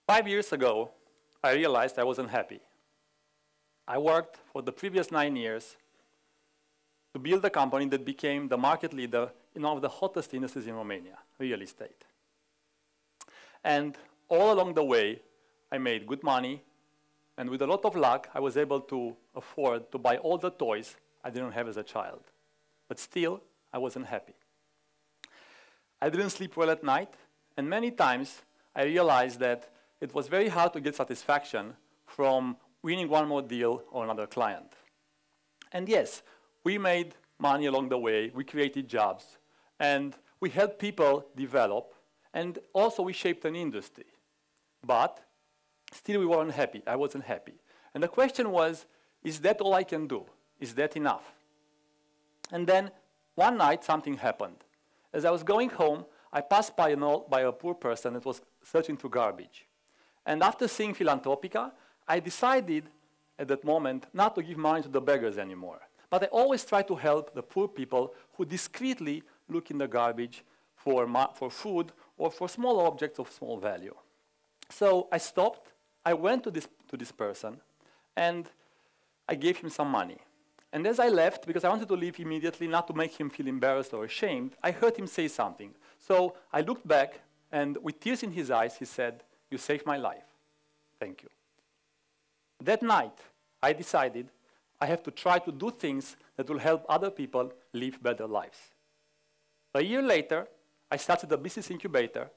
5 years ago, I realized I wasn't happy. I worked for the previous 9 years to build a company that became the market leader in one of the hottest industries in Romania, real estate. And all along the way, I made good money, and with a lot of luck, I was able to afford to buy all the toys I didn't have as a child. But still, I wasn't happy. I didn't sleep well at night, and many times I realized that it was very hard to get satisfaction from winning one more deal or another client. And yes, we made money along the way, we created jobs, and we helped people develop, and also we shaped an industry. But still we weren't happy, I wasn't happy. And the question was, is that all I can do? Is that enough? And then one night something happened. As I was going home, I passed by a poor person that was searching through garbage. And after seeing Philanthropica, I decided at that moment not to give money to the beggars anymore. But I always try to help the poor people who discreetly look in the garbage for food or for small objects of small value. So I stopped, I went to this person, and I gave him some money. And as I left, because I wanted to leave immediately, not to make him feel embarrassed or ashamed, I heard him say something. So I looked back, and with tears in his eyes, he said, "You saved my life. Thank you." That night, I decided I have to try to do things that will help other people live better lives. A year later, I started a business incubator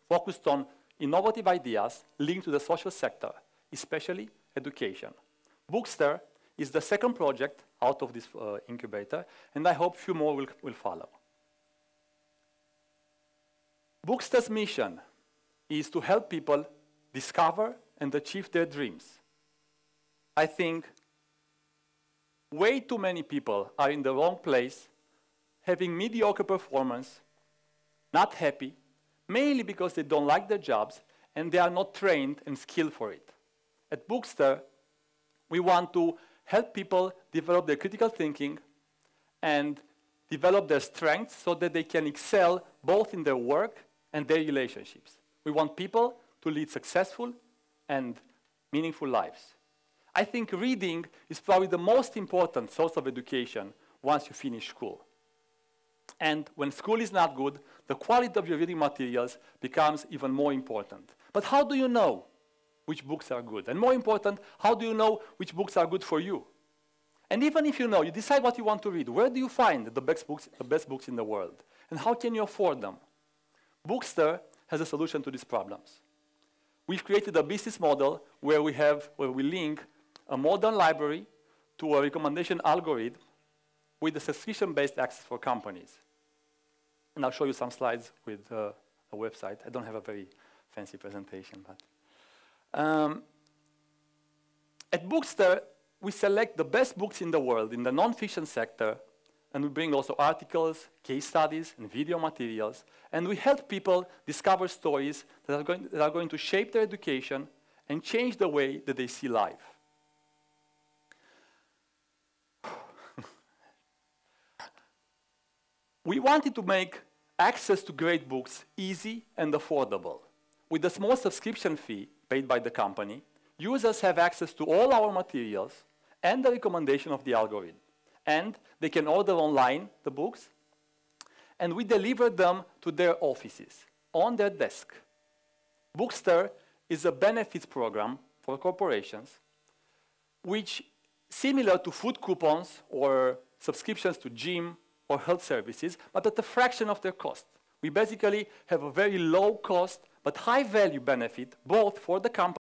focused on innovative ideas linked to the social sector, especially education. Bookster is the second project out of this incubator, and I hope few more will follow. Bookster's mission is to help people discover and achieve their dreams. I think way too many people are in the wrong place, having mediocre performance, not happy, mainly because they don't like their jobs and they are not trained and skilled for it. At Bookster, we want to help people develop their critical thinking and develop their strengths so that they can excel both in their work and their relationships. We want people to lead successful and meaningful lives. I think reading is probably the most important source of education once you finish school. And when school is not good, the quality of your reading materials becomes even more important. But how do you know which books are good? And more important, how do you know which books are good for you? And even if you know, you decide what you want to read, where do you find the best books in the world? And how can you afford them? Bookster has a solution to these problems. We've created a business model where we link a modern library to a recommendation algorithm with a subscription-based access for companies. And I'll show you some slides with a website. I don't have a very fancy presentation, but at Bookster, we select the best books in the world in the non-fiction sector, and we bring also articles, case studies, and video materials, and we help people discover stories that are going to shape their education and change the way that they see life. We wanted to make access to great books easy and affordable. With a small subscription fee paid by the company, users have access to all our materials and the recommendation of the algorithm. And they can order online the books, and we deliver them to their offices, on their desk. Bookster is a benefits program for corporations, which, similar to food coupons or subscriptions to gym or health services, but at a fraction of their cost. We basically have a very low cost but high value benefit both for the company